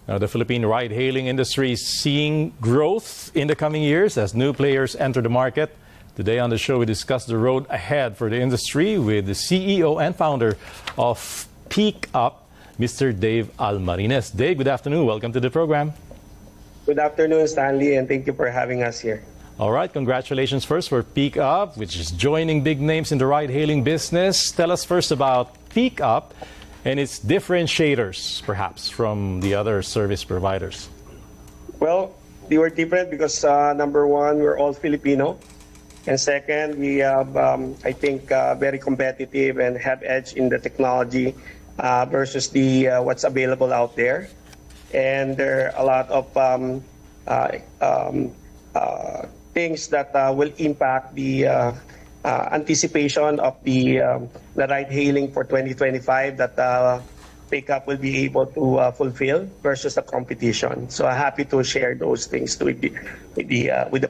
The Philippine ride-hailing industry is seeing growth in the coming years as new players enter the market. Today on the show, we discuss the road ahead for the industry with the CEO and founder of PeekUp, Mr. Dave Almarinez. Dave, good afternoon. Welcome to the program. Good afternoon, Stanley, and thank you for having us here. All right, congratulations first for PeekUp, which is joining big names in the ride-hailing business. Tell us first about PeekUp and its differentiators, perhaps, from the other service providers. Well, they were different because, number one, we're all Filipino. And second, we have, I think, very competitive and have edge in the technology versus the what's available out there. And there are a lot of things that will impact the anticipation of the ride-hailing for 2025 that PeekUp will be able to fulfill versus the competition. So I'm happy to share those things with the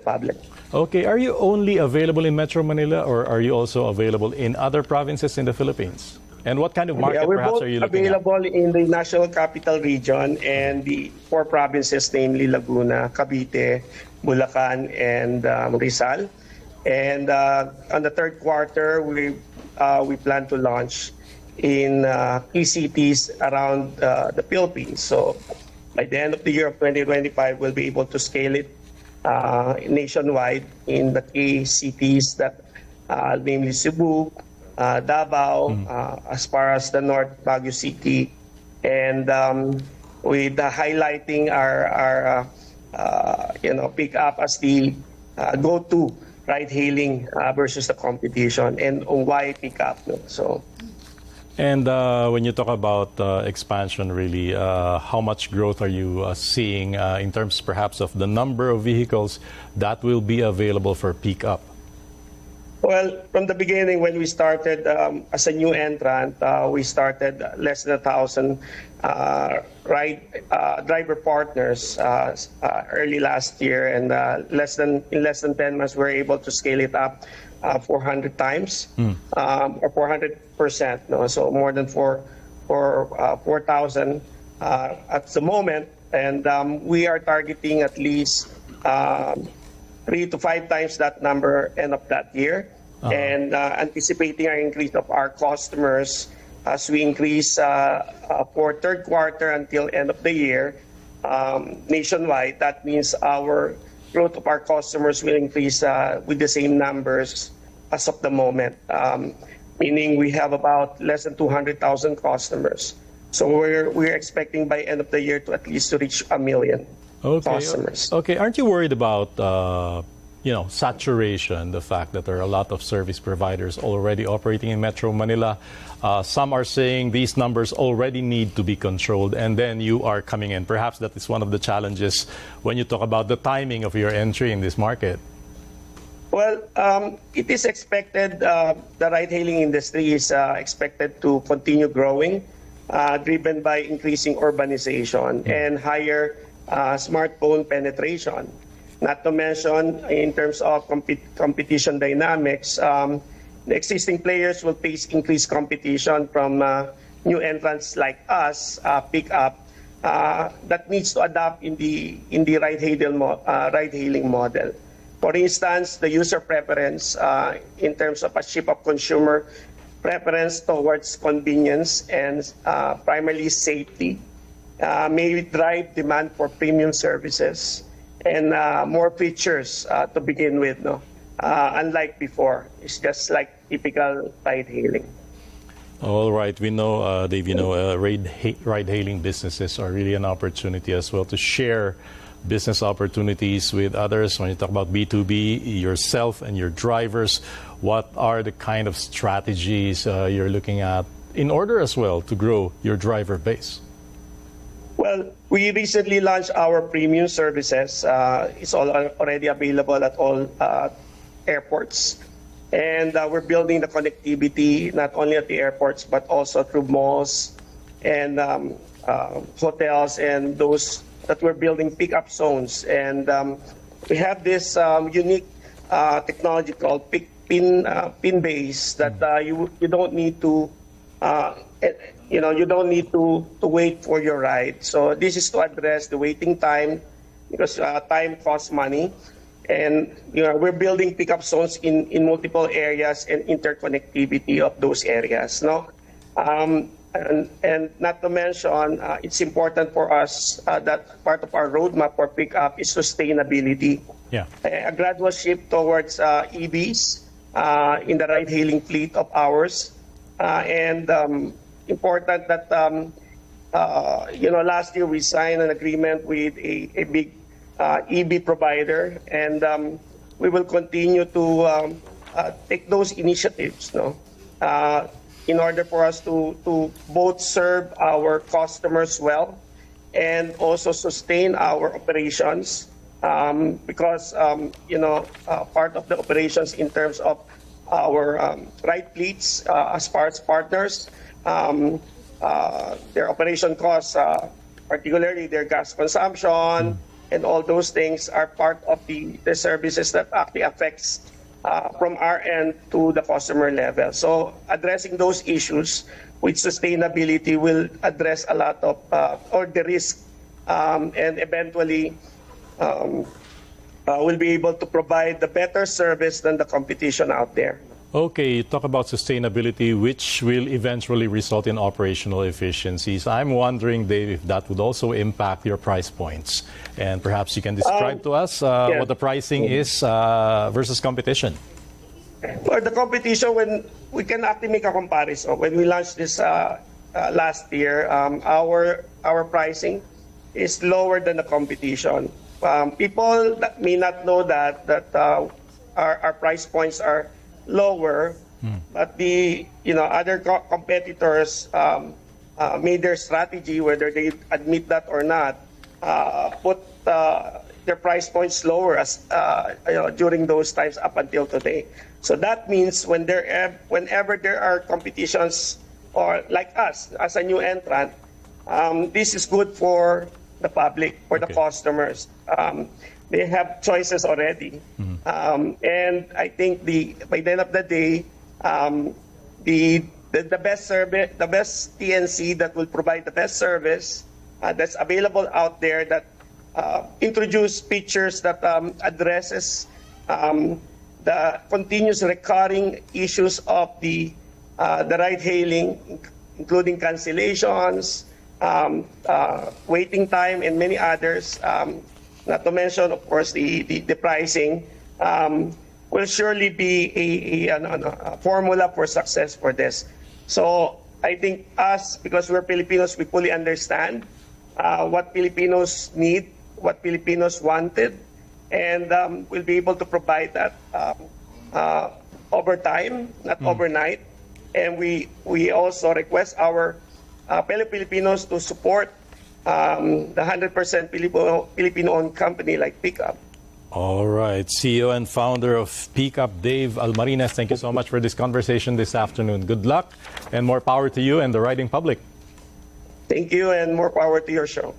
public. Okay, are you only available in Metro Manila or are you also available in other provinces in the Philippines? And what kind of market perhaps are you looking at? We're both available in the National Capital Region and the 4 provinces, namely Laguna, Cavite, Bulacan, and Rizal. And on the third quarter, we plan to launch in key cities around the Philippines. So by the end of the year of 2025, we'll be able to scale it nationwide in the key cities that, namely Cebu, Davao, as far as the north, Bago City, and with highlighting our PeekUp as the go-to ride-hailing versus the competition, and why PeekUp. So. And when you talk about expansion, really, how much growth are you seeing in terms perhaps of the number of vehicles that will be available for PeekUp? Well, from the beginning, when we started as a new entrant, we started less than 1,000 driver partners early last year, and in less than 10 months, we were able to scale it up 400 times or 400%. No? So more than 4,000 at the moment, and we are targeting at least 3 to 5 times that number end of that year, and anticipating an increase of our customers as we increase for third quarter until end of the year nationwide. That means our growth of our customers will increase with the same numbers as of the moment, meaning we have about less than 200,000 customers. So we're expecting by end of the year to at least to reach 1 million customers. Okay, aren't you worried about saturation, the fact that there are a lot of service providers already operating in Metro Manila? Some are saying these numbers already need to be controlled, and then you are coming in. Perhaps that is one of the challenges when you talk about the timing of your entry in this market. Well, it is expected, the ride-hailing industry is expected to continue growing, driven by increasing urbanization and higher smartphone penetration. Not to mention, in terms of competition dynamics, the existing players will face increased competition from new entrants like us, PeekUp, that needs to adapt in the ride-hailing model. For instance, the user preference in terms of a shift of consumer preference towards convenience and primarily safety may drive demand for premium services and more features to begin with. No, unlike before, it's just like typical ride-hailing. All right, we know, Dave, ride-hailing businesses are really an opportunity as well to share business opportunities with others. When you talk about B2B, yourself and your drivers, what are the kind of strategies you're looking at in order as well to grow your driver base? Well, we recently launched our premium services. It's already available at all airports. And we're building the connectivity not only at the airports, but also through malls and hotels and those that we're building pickup zones. And we have this unique technology called pin base that you don't need to you don't need to wait for your ride. So this is to address the waiting time, because time costs money. And we're building pickup zones in multiple areas and interconnectivity of those areas. No, and not to mention, it's important for us that part of our roadmap for pickup is sustainability. Yeah. A gradual shift towards EVs in the ride-hailing fleet of ours, and important that last year we signed an agreement with a big EV provider, and we will continue to take those initiatives, in order for us to both serve our customers well and also sustain our operations, because part of the operations in terms of our ride fleets as far as partners, their operation costs, particularly their gas consumption, and all those things are part of the services that actually affects from our end to the customer level. So addressing those issues with sustainability will address a lot of or the risk, and eventually will be able to provide the better service than the competition out there. Okay, you talk about sustainability, which will eventually result in operational efficiencies. I'm wondering, Dave, if that would also impact your price points. And perhaps you can describe to us what the pricing is versus competition. For the competition, when we can actually make a comparison. When we launched this last year, our pricing is lower than the competition. People that may not know that our price points are lower, but the other competitors made their strategy, whether they admit that or not, put their price points lower as during those times up until today. So that means whenever there are competitions, or like us as a new entrant, this is good for the public, for the customers. They have choices already, and I think by the end of the day, the best service, the best TNC that will provide the best service that's available out there, that introduce features that addresses the continuous recurring issues of the ride-hailing, including cancellations, waiting time, and many others. Not to mention, of course, the pricing will surely be a formula for success for this. So I think us, because we're Filipinos, we fully understand what Filipinos need, what Filipinos wanted, and we'll be able to provide that over time, not overnight. And we also request our fellow Filipinos to support the 100% Filipino-owned company like PeekUp. All right. CEO and founder of PeekUp, Dave Almarinez, thank you so much for this conversation this afternoon. Good luck and more power to you and the riding public. Thank you, and more power to your show.